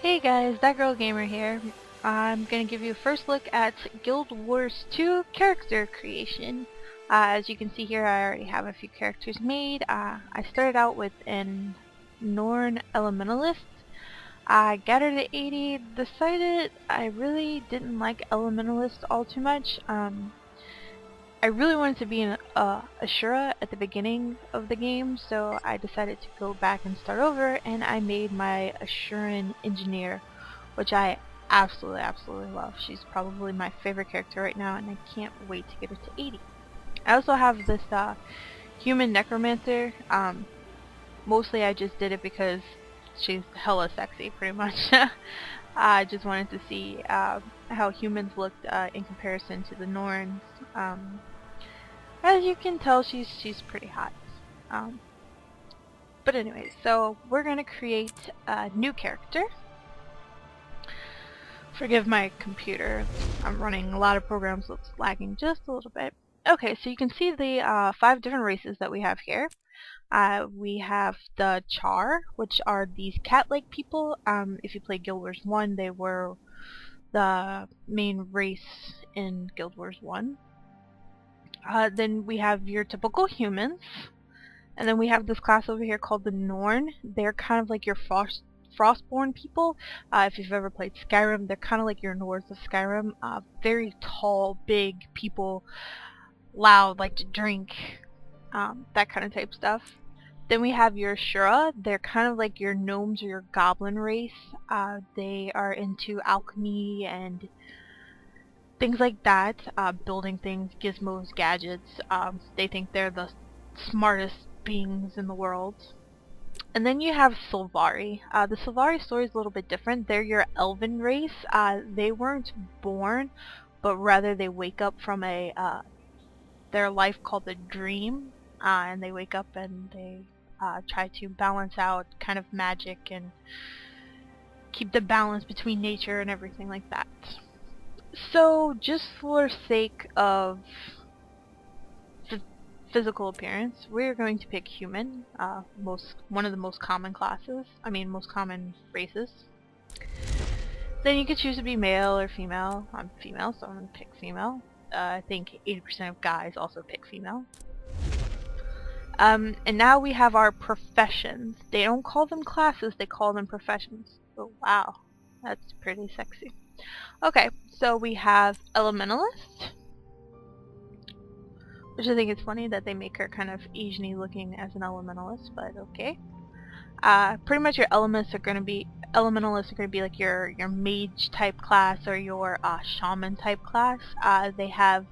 Hey guys, That Girl Gamer here. I'm gonna give you a first look at Guild Wars 2 character creation. As you can see here, I already have a few characters made. I started out with an Norn Elementalist. I got her to 80, decided I really didn't like Elementalist all too much. I really wanted to be an Ashura at the beginning of the game, so I decided to go back and start over, and I made my Ashuran Engineer, which I absolutely love. She's probably my favorite character right now, and I can't wait to get her to 80. I also have this human necromancer. Mostly I just did it because she's hella sexy, pretty much. I just wanted to see how humans looked in comparison to the Norns. As you can tell, she's pretty hot. But anyways, so we're gonna create a new character. Forgive my computer. I'm running a lot of programs, so it's lagging just a little bit. Okay, so you can see the 5 different races that we have here. We have the Char, which are these cat-like people. If you play Guild Wars 1, they were the main race in Guild Wars 1. Then we have your typical humans, and then we have this class over here called the Norn. They're kind of like your Frostborn people. If you've ever played Skyrim, they're kind of like your Nords of Skyrim. Very tall, big people, loud, like to drink, that kind of type stuff. Then we have your Shura. They're kind of like your gnomes or your goblin race. They are into alchemy and things like that, building things, gizmos, gadgets. They think they're the smartest beings in the world. And then you have Sylvari. The Sylvari story is a little bit different. They're your elven race. They weren't born, but rather they wake up from their life called a dream, and they wake up and they try to balance out kind of magic and keep the balance between nature and everything like that. So, just for sake of physical appearance, we're going to pick human, one of the most common classes. Most common races. Then you could choose to be male or female. I'm female, so I'm going to pick female. I think 80% of guys also pick female. And now we have our professions. They don't call them classes, they call them professions. Oh wow, that's pretty sexy. Okay, so we have Elementalist, which I think it's funny that they make her kind of Asian-y looking as an Elementalist, but okay. Pretty much your Elementalists are going to be like your mage type class or your shaman type class. They have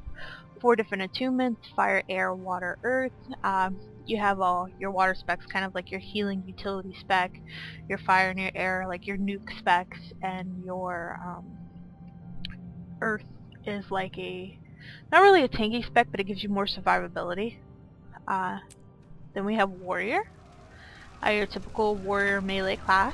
4 different attunements: fire, air, water, earth. You have all your water specs, kind of like your healing utility spec, your fire and your air, like your nuke specs, and your earth is like not really a tanky spec, but it gives you more survivability. Then we have warrior, your typical warrior melee class.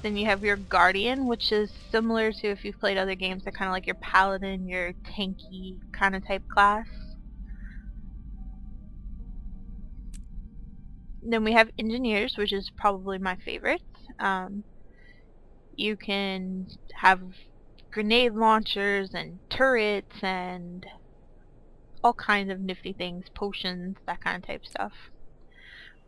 Then you have your guardian, which is similar to, if you've played other games, they're kind of like your paladin, your tanky kind of type class. Then we have engineers, which is probably my favorite. You can have grenade launchers and turrets and all kinds of nifty things, potions, that kind of type stuff.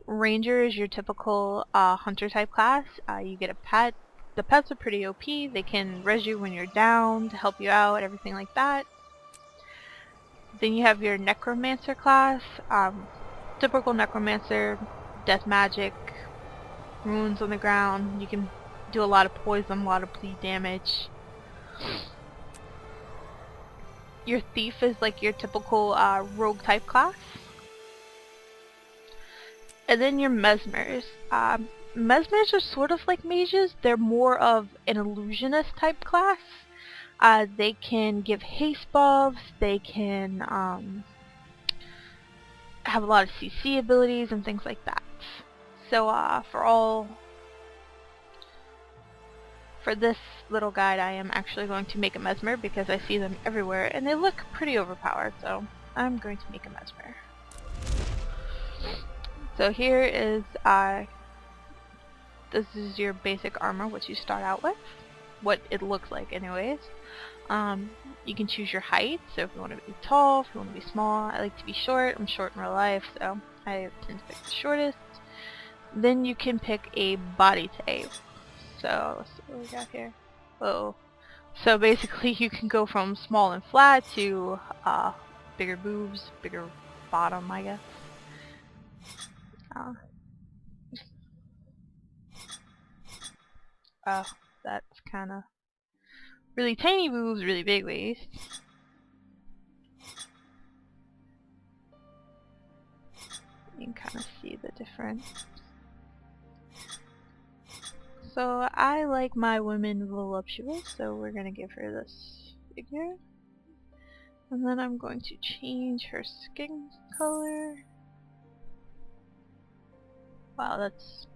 Ranger is your typical hunter type class. You get a pet. The pets are pretty OP. They can res you when you're down to help you out, everything like that. Then you have your necromancer class. Typical necromancer, death magic, runes on the ground. You can do a lot of poison, a lot of bleed damage. Your thief is like your typical rogue type class. And then your mesmers. Mesmers are sort of like mages. They're more of an illusionist type class. They can give haste buffs. They can have a lot of CC abilities and things like that. So for this little guide, I am actually going to make a mesmer because I see them everywhere and they look pretty overpowered. So I'm going to make a mesmer. So here is this is your basic armor, what you start out with. What it looks like anyways. You can choose your height, so if you want to be tall, if you want to be small. I like to be short. I'm short in real life, so I tend to pick the shortest. Then you can pick a body type. So let's see what we got here. Whoa. So basically you can go from small and flat to bigger boobs, bigger bottom, I guess. That's kind of really tiny boobs, really big waist. You can kind of see the difference. So I like my women voluptuous, so we're gonna give her this figure. And then I'm going to change her skin color. Wow, that's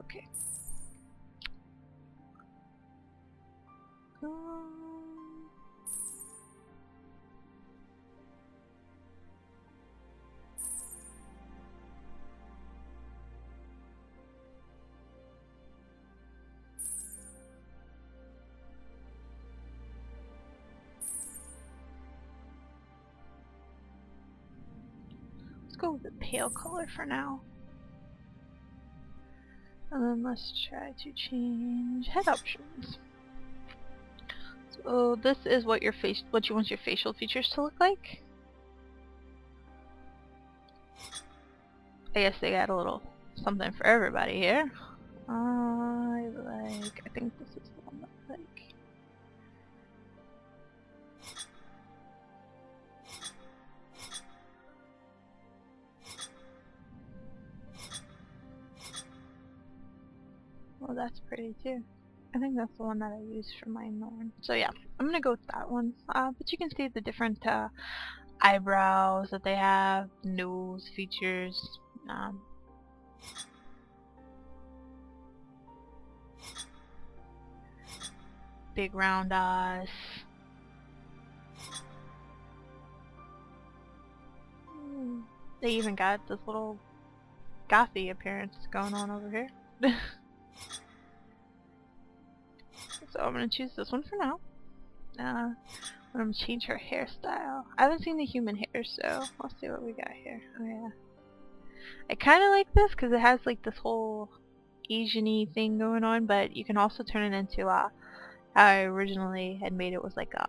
okay. Let's go with the pale color for now. And then let's try to change head options. So this is what you want your facial features to look like. I guess they got a little something for everybody here. I think this is the one that I like. Well, that's pretty too. I think that's the one that I used for my Norn. So yeah, I'm gonna go with that one. But you can see the different eyebrows that they have, nose features. Big round eyes. They even got this little gothy appearance going on over here. So I'm gonna choose this one for now. I'm gonna change her hairstyle. I haven't seen the human hair, so let's see what we got here. Oh yeah. I kinda like this because it has like this whole Asian-y thing going on, but you can also turn it into how I originally had made it was like a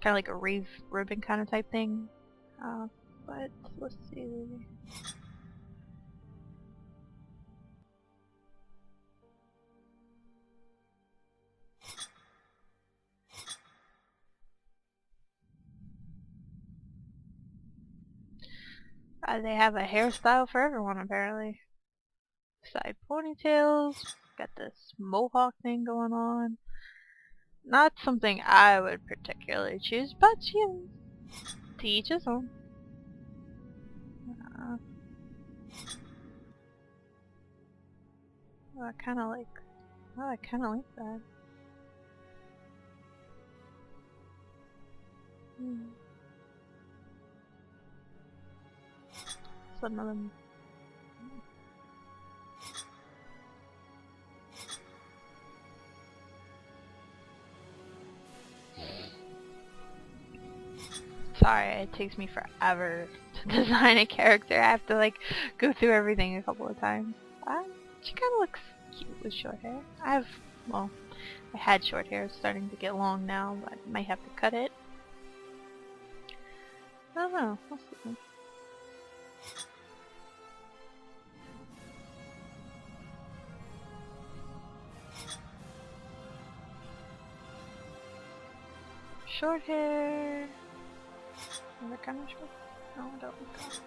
kinda like a rave ribbon kinda type thing. But let's see. They have a hairstyle for everyone apparently. Side ponytails, got this mohawk thing going on. Not something I would particularly choose, but you know, to each his own. I kind of like. Oh, I kind of like that. Some of them. Sorry, it takes me forever to design a character. I have to like go through everything a couple of times. She kind of looks cute with short hair. Well, I had short hair. It's starting to get long now, but I might have to cut it. I don't know. We'll see. Short hair. Other kind of short? No, I don't like that.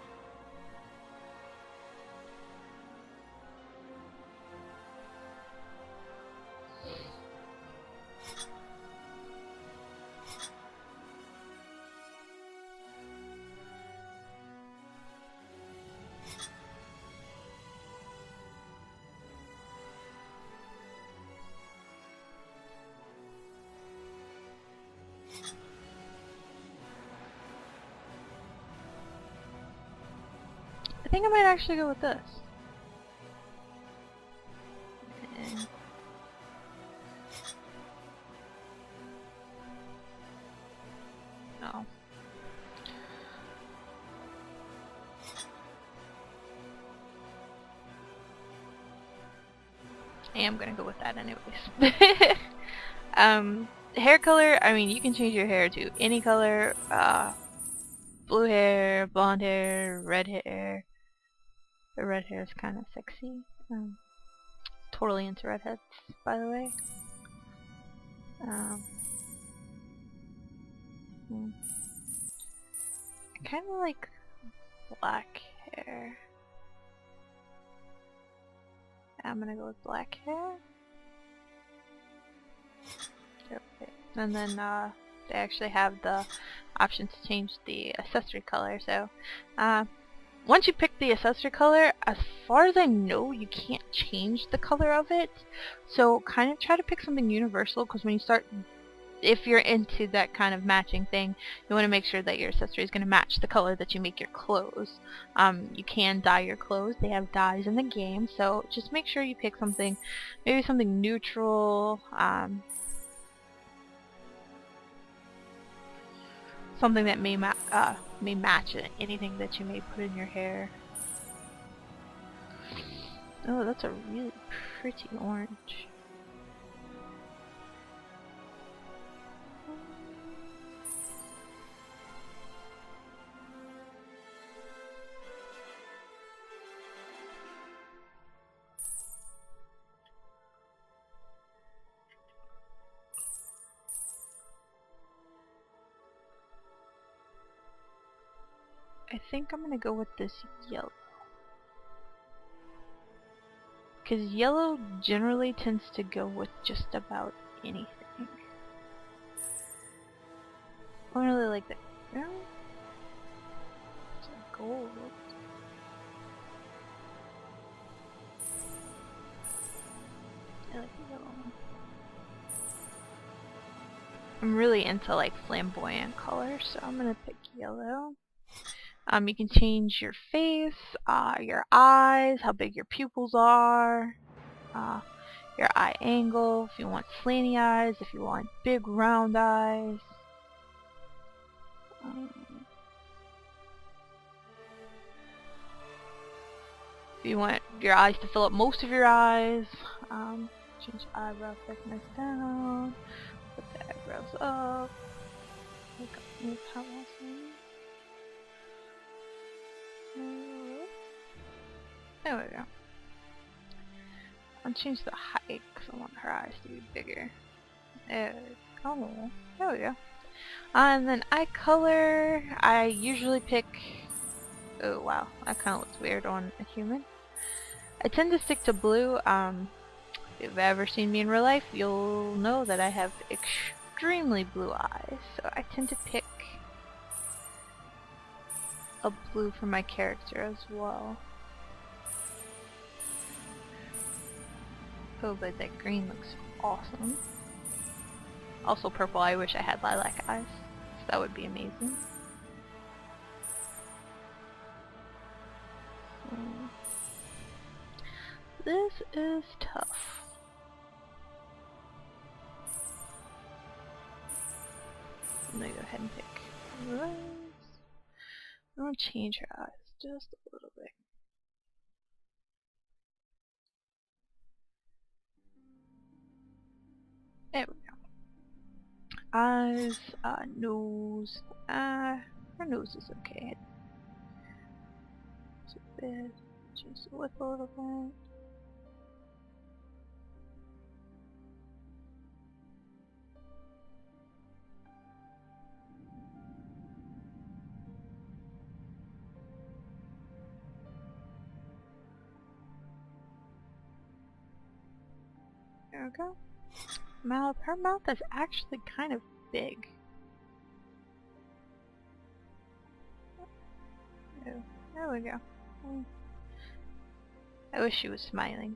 I think I might actually go with this. I am gonna go with that anyways. Hair color, I mean, you can change your hair to any color. Blue hair, blonde hair, red hair. The red hair is kind of sexy. Totally into redheads, by the way. I kind of like black hair. I'm gonna go with black hair. Okay. And then they actually have the option to change the accessory color. So once you pick the accessory color, as far as I know, you can't change the color of it. So kind of try to pick something universal, because when you start, if you're into that kind of matching thing, you want to make sure that your accessory is going to match the color that you make your clothes. You can dye your clothes. They have dyes in the game, so just make sure you pick something, maybe something neutral, something that may match anything that you may put in your hair. Oh, that's a really pretty orange. I think I'm gonna go with this yellow. Because yellow generally tends to go with just about anything. I don't really like that. No? It's like gold. I like the yellow one. I'm really into like flamboyant colors, so I'm gonna pick yellow. You can change your face, your eyes, how big your pupils are, your eye angle, if you want slanty eyes, if you want big round eyes. If you want your eyes to fill up most of your eyes, change the eyebrow thickness down, put the eyebrows up, move how there we go. I'll change the height because I want her eyes to be bigger. There we go. There we go. And then eye color, I usually pick... Oh wow, that kind of looks weird on a human. I tend to stick to blue. If you've ever seen me in real life, you'll know that I have extremely blue eyes. So I tend to pick a blue for my character as well. Oh, but that green looks awesome. Also purple, I wish I had lilac eyes. So that would be amazing. This is tough. I'm gonna go ahead and pick Rose. I'm gonna change her eyes just a little bit. There we go. Eyes, nose, her nose is okay. It's a bit, change the width a little bit. There we go. Mouth. Her mouth is actually kind of big. Oh, there we go. I wish she was smiling.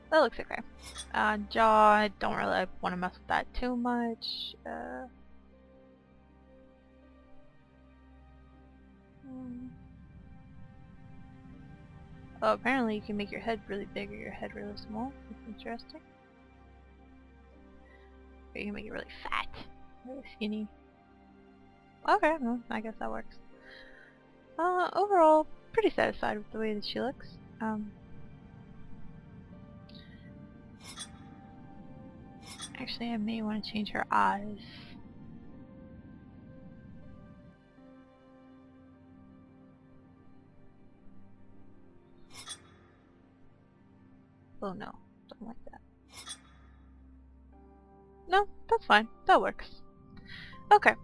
That looks okay. Jaw, I don't really want to mess with that too much. Oh, apparently you can make your head really big or your head really small. That's interesting. Or you can make it really fat, really skinny. Okay, well, I guess that works. Overall, pretty satisfied with the way that she looks. Actually, I may want to change her eyes. Oh no, don't like that. No, that's fine. That works. Okay.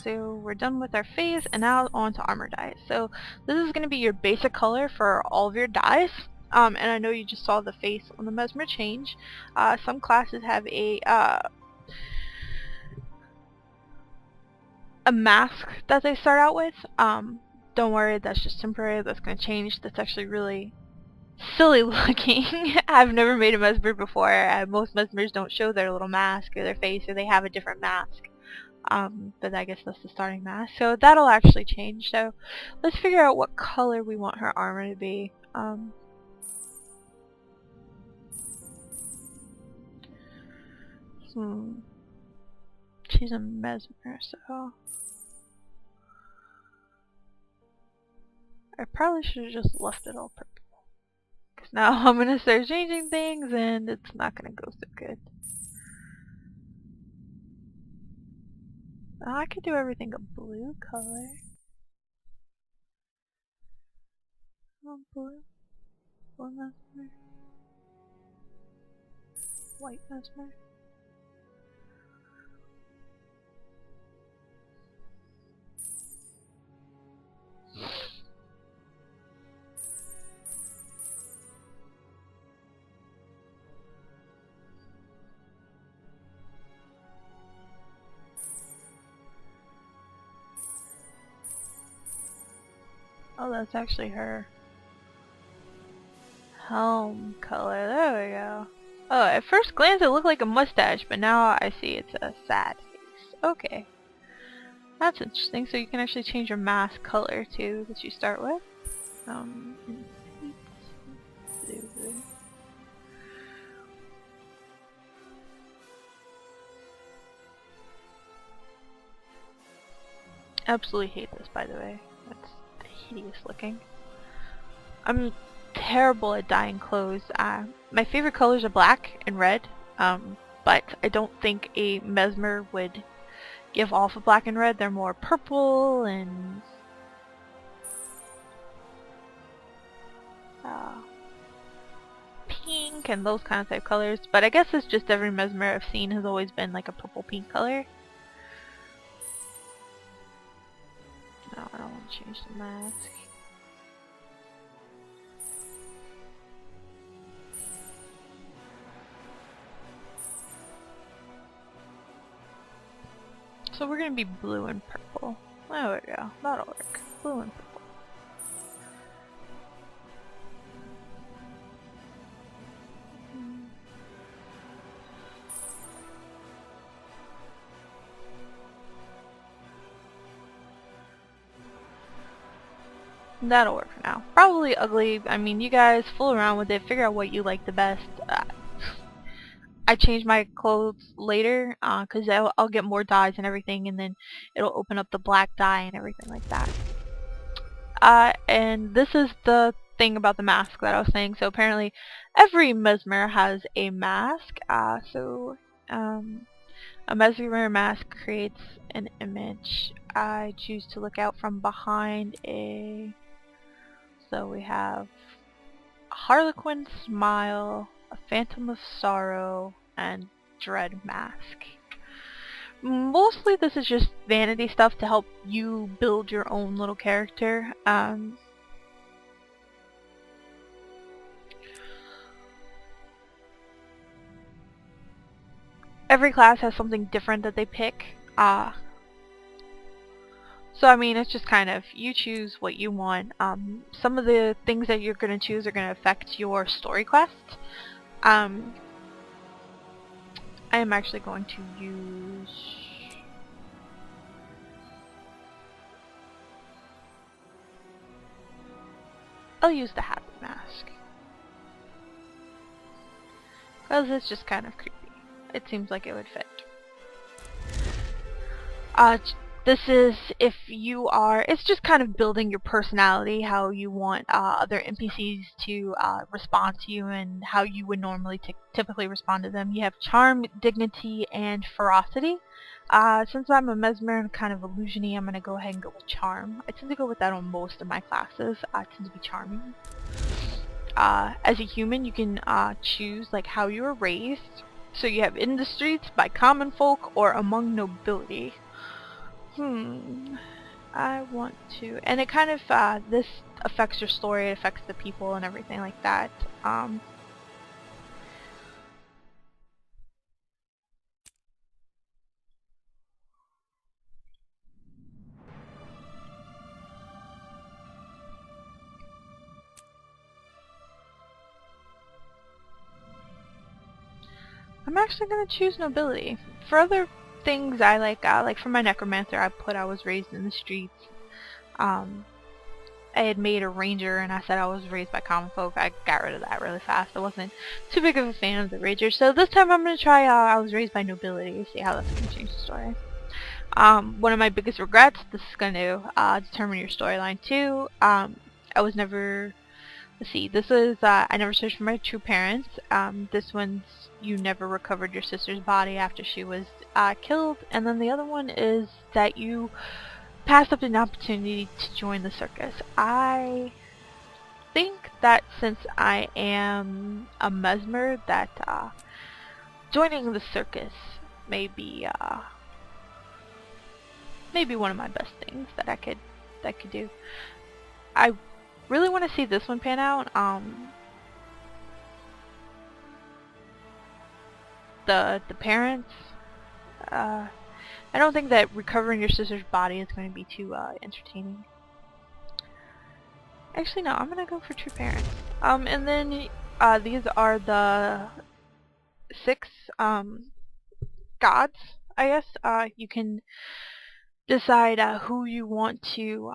So we're done with our face, and now on to armor dyes. So this is going to be your basic color for all of your dyes. And I know you just saw the face on the Mesmer change. Some classes have a mask that they start out with. Don't worry, that's just temporary. That's going to change. That's actually really silly looking. I've never made a Mesmer before. Most Mesmers don't show their little mask or their face, or they have a different mask. But I guess that's the starting mask. So that'll actually change. So let's figure out what color we want her armor to be. She's a Mesmer, so I probably should have just left it all purple. Because now I'm going to start changing things and it's not going to go so good. I could do everything a blue color. Oh, blue. Blue Mesmer. White Mesmer. Oh, that's actually her helm color. There we go. Oh, at first glance it looked like a mustache, but now I see it's a sad face. Okay. That's interesting. So you can actually change your mask color too that you start with. Blue. Absolutely hate this, by the way. That's hideous looking. I'm terrible at dyeing clothes. My favorite colors are black and red, but I don't think a Mesmer would give off a black and red. They're more purple and pink and those kind of type colors. But I guess it's just every Mesmer I've seen has always been like a purple pink color. No, I don't want to change the mask. So we're gonna be blue and purple. There we go. That'll work. Blue and purple. That'll work for now. Probably ugly. I mean, you guys fool around with it. Figure out what you like the best. I change my clothes later because I'll get more dyes and everything, and then it'll open up the black dye and everything like that. And this is the thing about the mask that I was saying. So apparently every Mesmer has a mask. A Mesmer mask creates an image. I choose to look out from behind a... So we have a Harlequin smile, a Phantom of Sorrow, and Dread mask. Mostly this is just vanity stuff to help you build your own little character. Every class has something different that they pick. So I mean, it's just kind of, you choose what you want. Some of the things that you're going to choose are going to affect your story quest. I am actually going to use... I'll use the happy mask. Because it's just kind of creepy. It seems like it would fit. This is if you are, it's just kind of building your personality, how you want other NPCs to respond to you and how you would normally typically respond to them. You have charm, dignity, and ferocity. Since I'm a mesmer and kind of illusion-y, I'm going to go ahead and go with charm. I tend to go with that on most of my classes. I tend to be charming. As a human, you can choose like how you were raised. So you have in the streets, by common folk, or among nobility. I want to, and it kind of, this affects your story, it affects the people and everything like that. I'm actually going to choose nobility. For other things I like for my necromancer, I was raised in the streets. I had made a ranger and I said I was raised by common folk. I got rid of that really fast. I wasn't too big of a fan of the ranger. So this time I'm going to try I was raised by nobility. See how that's going to change the story. One of my biggest regrets, this is going to determine your storyline too. I was never, let's see, this is, I never searched for my true parents. This one's, you never recovered your sister's body after she was killed. And then the other one is that you passed up an opportunity to join the circus. I think that since I am a mesmer, that joining the circus may be maybe one of my best things that I could do. I really want to see this one pan out. The parents. I don't think that recovering your sister's body is going to be too entertaining. Actually, no, I'm gonna go for true parents. And then these are the 6 gods, I guess. You can decide who you want to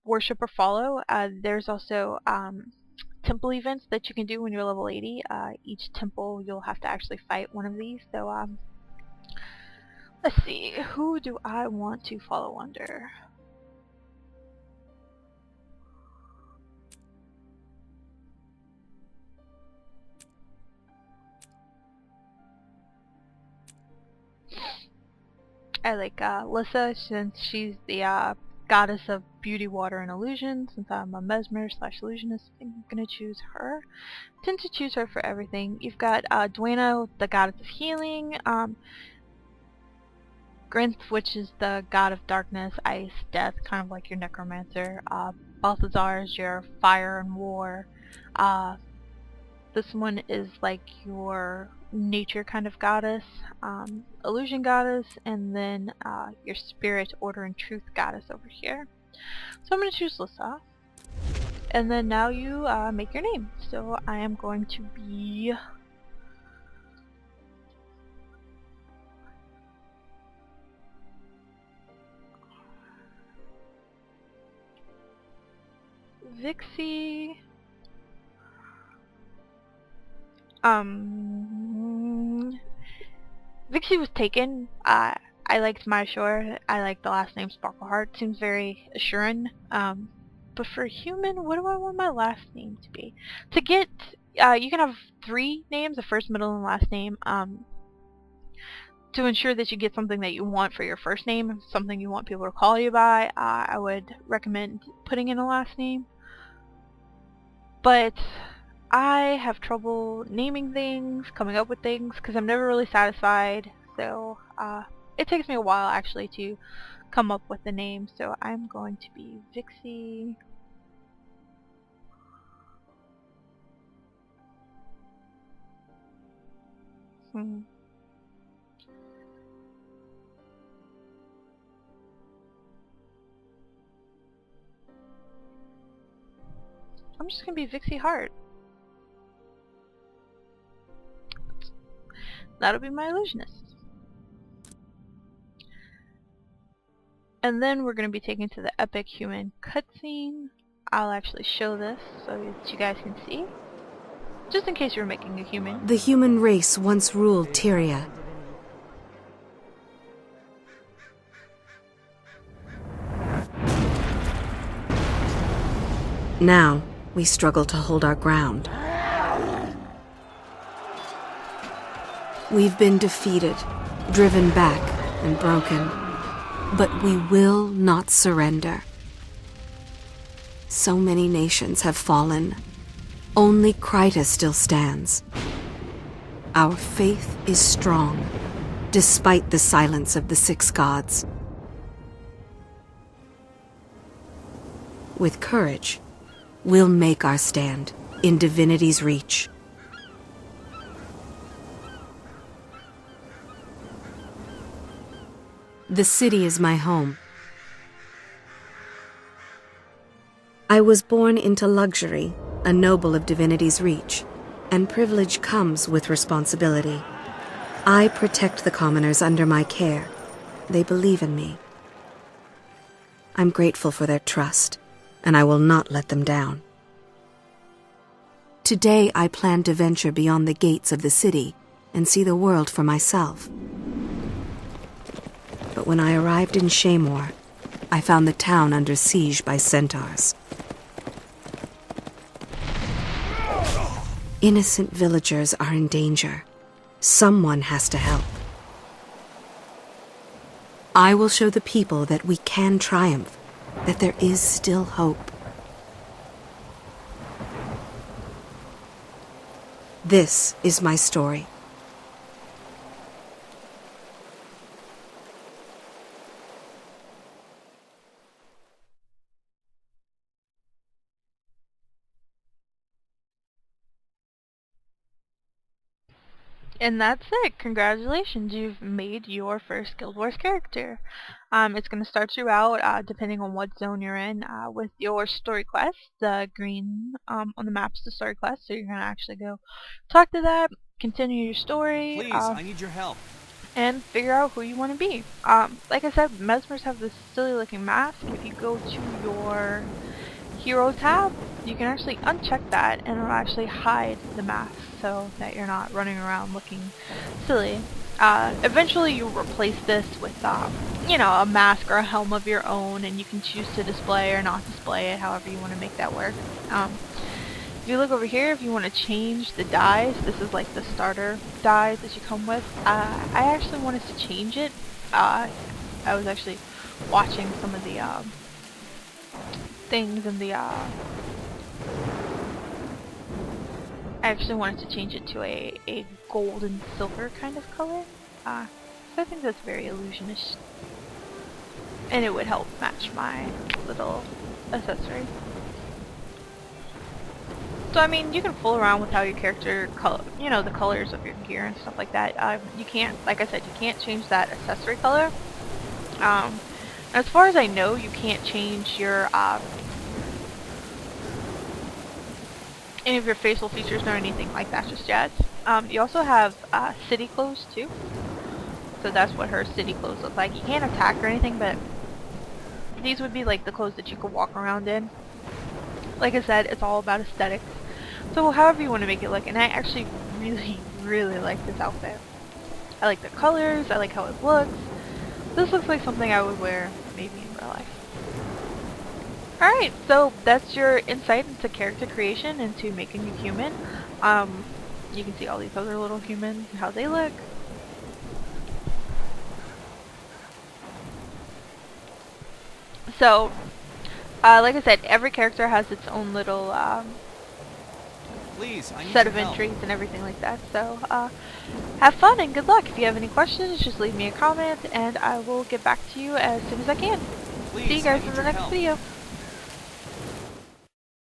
worship or follow. There's also temple events that you can do when you're level 80. Each temple you'll have to actually fight one of these. So let's see, who do I want to follow under? I like Lissa, since she's the goddess of beauty, water, and illusion. Since I'm a mesmer / illusionist, I'm gonna choose her. Tend to choose her for everything. You've got Duena, the goddess of healing. Grinth, which is the god of darkness, ice, death, kind of like your necromancer. Balthazar is your fire and war. This one is like your nature kind of goddess, illusion goddess, and then your spirit, order, and truth goddess over here. So I'm going to choose Lissa. And then now you make your name. So I am going to be... Vixie... Vixie was taken. I liked Maya Shore. I like the last name Sparkleheart. Seems very assuring. But for human, what do I want my last name to be? To get, you can have 3 names, a first, middle, and last name. To ensure that you get something that you want for your first name, something you want people to call you by, I would recommend putting in a last name. But I have trouble naming things, coming up with things, because I'm never really satisfied. So it takes me a while actually to come up with the name. So I'm going to be Vixie. I'm just going to be Vixie Hart. That'll be my illusionist. And then we're going to be taken to the epic human cutscene. I'll actually show this so that you guys can see. Just in case you're making a human. The human race once ruled Tyria. Now, we struggle to hold our ground. We've been defeated, driven back, and broken. But we will not surrender. So many nations have fallen. Only Kryta still stands. Our faith is strong, despite the silence of the 6 gods. With courage, we'll make our stand in divinity's reach. The city is my home. I was born into luxury, a noble of divinity's reach, and privilege comes with responsibility. I protect the commoners under my care. They believe in me. I'm grateful for their trust, and I will not let them down. Today I plan to venture beyond the gates of the city and see the world for myself. But when I arrived in Shamor, I found the town under siege by centaurs. Innocent villagers are in danger. Someone has to help. I will show the people that we can triumph, that there is still hope. This is my story. And that's it. Congratulations, you've made your first Guild Wars character. It's going to start you out, depending on what zone you're in, with your story quest. The green on the map is the story quest, so you're going to actually go talk to that, continue your story. Please, I need your help. And figure out who you want to be. Like I said, Mesmers have this silly looking mask. If you go to your Hero tab, you can actually uncheck that and it'll actually hide the mask so that you're not running around looking silly. Eventually you'll replace this with, you know, a mask or a helm of your own, and you can choose to display or not display it, however you want to make that work. If you look over here, if you want to change the dyes, this is like the starter dyes that you come with. I actually wanted to change it. I was actually watching some of the things in the I actually wanted to change it to a gold and silver kind of color. So I think that's very illusionish, and it would help match my little accessory. So I mean, you can fool around with how your character you know, the colors of your gear and stuff like that. You can't, like I said, you can't change that accessory color. As far as I know, you can't change your any of your facial features or anything like that just yet. You also have city clothes too. So that's what her city clothes look like. You can't attack or anything, but these would be like the clothes that you could walk around in. Like I said, it's all about aesthetics. So however you want to make it look, and I actually really like this outfit. I like the colors, I like how it looks. This looks like something I would wear maybe in real life. Alright, so that's your insight into character creation, into making you human. You can see all these other little humans and how they look. So, like I said, every character has its own little set of entries and everything like that. So, have fun and good luck. If you have any questions, just leave me a comment and I will get back to you as soon as I can. See you guys in the next video.